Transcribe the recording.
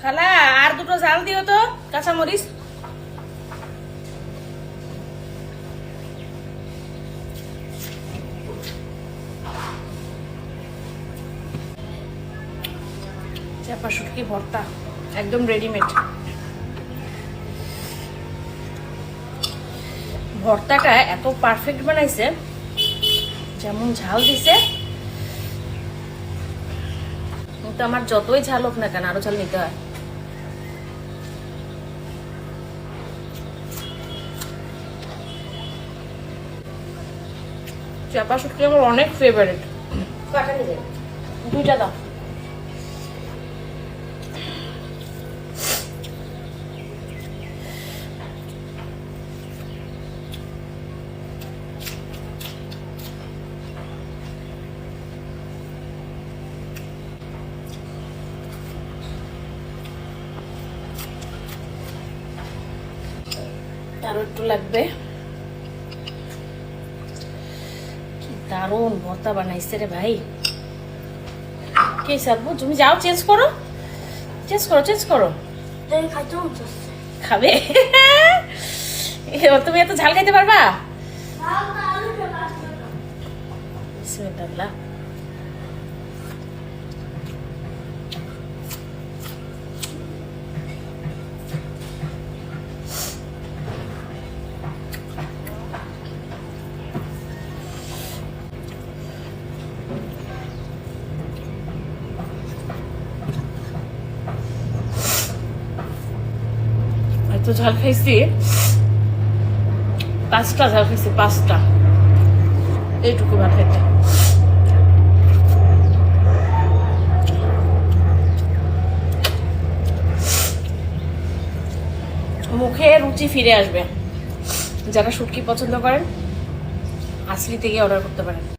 খালা আর দুটো ঝাল দিও তো, কাঁচামরিচ। চাপা শুটকি ভর্তা একদম রেডিমেড। ভর্তাটা এত পারফেক্ট বানাইছে, যেমন ঝাল দিছে, কিন্তু আমার যতই ঝাল হোক না কেন আরো ঝাল নিতে হয়। চাপা শুটকি আমার অনেক ফেভারিট। দুইটা দাও। আরো একটু লাগবে। কি দারুণ ভর্তা বানাইছে রে ভাই। কে সাবু, তুমি যাও চেঞ্জ করো, চেঞ্জ করো, চেঞ্জ করো। খাবে? তুমি এত ঝাল খাইতে পারবা? বিসমিল্লাহ। এত ঝাল খাইছি, 5টা ঝাল খাইছি, 5টা। এইটুকু ভাত খাইতে মুখে রুচি ফিরে আসবে। যারা শুটকি পছন্দ করেন আসলি থেকে অর্ডার করতে পারেন।